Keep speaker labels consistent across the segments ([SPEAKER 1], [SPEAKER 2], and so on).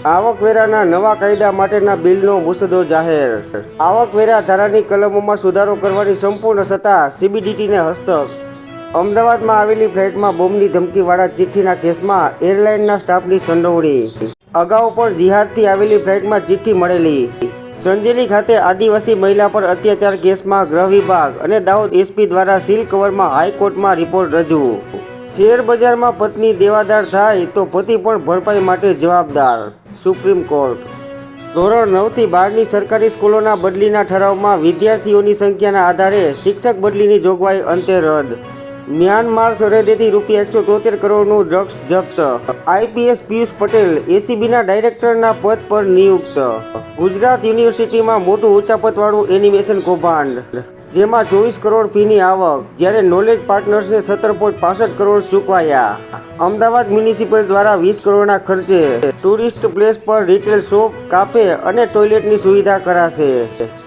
[SPEAKER 1] આવકવેરાના નવા કાયદા માટેના બિલનો મુસદ્દો જાહેર। આવકવેરા ધારાની કલમોમાં સુધારો કરવાની સંપૂર્ણ સત્તા સીબીડીટીને હસ્તક। અમદાવાદમાં આવેલી ફ્લાઇટમાં બોમ્બની ધમકીવાળા ચિઠ્ઠીના કેસમાં એરલાઇનના સ્ટાફની સંડોવણી। અગાઉ પણ જિહાદથી આવેલી ફ્લાઇટમાં ચિઠ્ઠી મળેલી। સંજેલી ખાતે આદિવાસી મહિલા પર અત્યાચાર કેસમાં ગૃહ વિભાગ અને દાહોદ એસપી દ્વારા સીલ કવરમાં હાઈકોર્ટમાં રિપોર્ટ રજૂ। શેર બજારમાં પત્ની દેવાદાર થાય તો પતિ પણ ભરપાઈ માટે જવાબદાર, સુપ્રીમ કોર્ટ। ધોરણ 9 થી 12ની સરકારી સ્કૂલોના બદલીના ઠરાવમાં વિદ્યાર્થીઓની સંખ્યાના આધારે શિક્ષક બદલીની જોગવાઈ અંતે રદ। મ્યાનમાર સરહદેથી ₹173 કરોડનું ડ્રગ્સ જપ્ત। આઈપીએસ પિયુષ પટેલ એસીબીના ડાયરેક્ટરના પદ પર નિયુક્ત। ગુજરાત યુનિવર્સિટીમાં મોટું ઉચાપતવાળું એનિમેશન કૌભાંડ, જેમાં 24 કરોડ ફીની આવક, જ્યારે નોલેજ પાર્ટનર્સને 17.65 કરોડ ચૂકવાયા। અમદાવાદ મ્યુનિસિપલ દ્વારા 20 કરોડના ખર્ચે ટુરિસ્ટ પ્લેસ પર રિટેલ શોપ, કાફે અને ટોયલેટની સુવિધા કરાશે।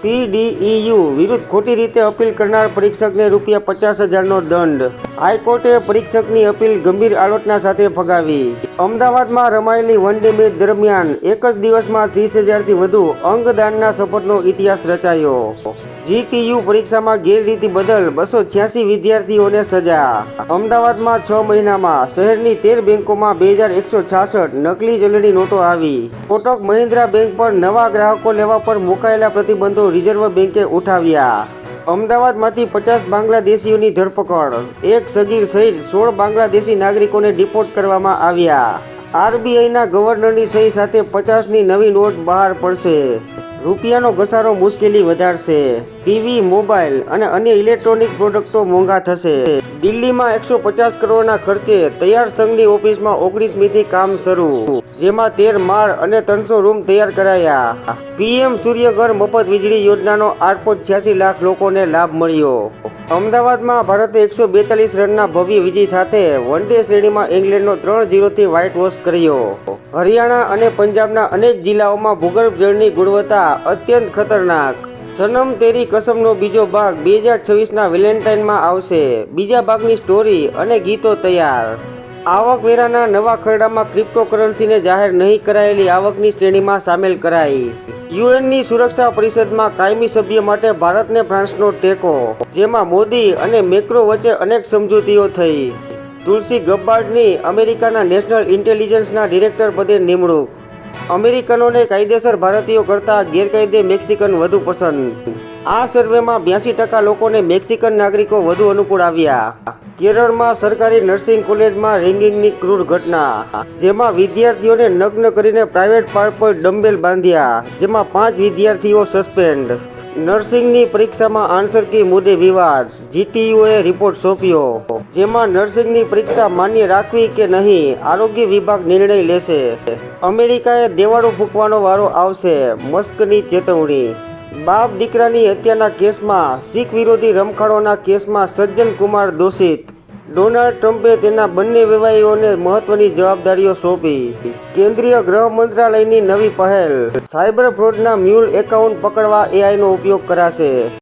[SPEAKER 1] પીડીઈયુ વિરુદ્ધ ખોટી રીતે અપીલ કરનાર પરીક્ષકને ₹50,000નો દંડ। હાઈકોર્ટે પરીક્ષકની અપીલ ગંભીર આલોચના સાથે ફગાવી। અમદાવાદમાં રમાયેલી વન ડે મેચ દરમિયાન એક જ દિવસમાં 30,000થી વધુ અંગદાનના શપથનો ઇતિહાસ રચાયો। જીટીયુ પરીક્ષામાં ગેરરીતિ બદલ 286 વિદ્યાર્થીઓને સજા। અમદાવાદમાં 6 મહિનામાં શહેરની 13 બેંકોમાં 2166 નકલી ચલણી નોટો આવી। કોટક મહિન્દ્રા બેંક પર નવા ગ્રાહકો લેવા પર મુકાયેલા પ્રતિબંધો રિઝર્વ બેંકે ઉઠાવ્યા। અમદાવાદમાંથી 50 બાંગ્લાદેશીઓની ધરપકડ, એક સગીર સહિત 16 બાંગ્લાદેશી નાગરિકોને ડિપોર્ટ કરવામાં આવ્યા। આરબીઆઈના ગવર્નરની સહી સાથે 50ની નવી નોટ બહાર પડશે। રૂપિયાનો ઘસારો મુશ્કેલી વધારશે। ટીવી, મોબાઈલ અને અન્ય ઇલેક્ટ્રોનિક પ્રોડક્ટો મોંઘા થશે। દિલ્હીમાં 150 કરોડના ખર્ચે તૈયાર સંઘની ઓફિસમાં 19મીથી કામ શરૂ, જેમાં 13 માળ અને 300 રૂમ તૈયાર કરાયા। પીએમ સૂર્યઘર મફત વીજળી યોજનાનો 8.86 લાખ લોકોને લાભ મળ્યો। અમદાવાદમાં ભારતે 142 રનના ભવ્ય વિજય સાથે વન ડે શ્રેણીમાં ઇંગ્લેન્ડનો 3-0થી વ્હાઇટ વોશ કર્યો। હરિયાણા અને પંજાબના અનેક જિલ્લાઓમાં ભૂગર્ભ જળની ગુણવત્તા અત્યંત ખતરનાક। સનમ તેરી કસમનો બીજો ભાગ 2026ના વેલેન્ટાઇનમાં આવશે। બીજા ભાગની સ્ટોરી અને ગીતો તૈયાર। આવકવેરાના નવા ખરડામાં ક્રિપ્ટોકરન્સીને જાહેર નહીં કરાયેલી આવકની શ્રેણીમાં સામેલ કરાઈ। યુએનની સુરક્ષા પરિષદમાં કાયમી સભ્ય માટે ભારતને ફ્રાન્સનો ટેકો, જેમાં મોદી અને મેક્રો વચ્ચે અનેક સમજૂતીઓ થઈ। તુલસી ગબ્બાર્ડની અમેરિકાના નેશનલ ઇન્ટેલિજન્સના ડિરેક્ટર પદે નિમણૂક। અમેરિકનોને કાયદેસર ભારતીયો કરતાં ગેરકાયદે મેક્સિકન વધુ પસંદ। આ સર્વેમાં 82% લોકોને મેક્સિકન નાગરિકો વધુ અનુકૂળ આવ્યા। કેરળમાં સરકારી નર્સિંગ કોલેજમાં રેગિંગની ક્રૂર ઘટના, જેમાં વિદ્યાર્થીઓને નગ્ન કરીને પ્રાઇવેટ પાર્ટ પર ડમ્બેલ બાંધ્યા, જેમાં 5 વિદ્યાર્થીઓ સસ્પેન્ડ। નર્સિંગની પરીક્ષામાં આન્સર કી મુદ્દે વિવાદ, જીટીયુએ રિપોર્ટ સોંપ્યો, જેમાં નર્સિંગની પરીક્ષા માન્ય રાખવી કે નહીં આરોગ્ય વિભાગ નિર્ણય લેશે। અમેરિકાએ દેવાળો ફૂંકવાનો વારો આવશે, મસ્કની ચેતવણી। બાપ દીકરાની હત્યાના કેસમાં શીખ વિરોધી રમખાણોના કેસમાં સજ્જન કુમાર દોષિત। ડોનાલ્ડ ટ્રમ્પે તેના બંને વેવાઈઓને મહત્વની જવાબદારીઓ સોંપી। કેન્દ્રીય ગૃહ મંત્રાલયની નવી પહેલ, સાયબર ફ્રોડના મ્યુલ એકાઉન્ટ પકડવા એઆઈનો ઉપયોગ કરાશે।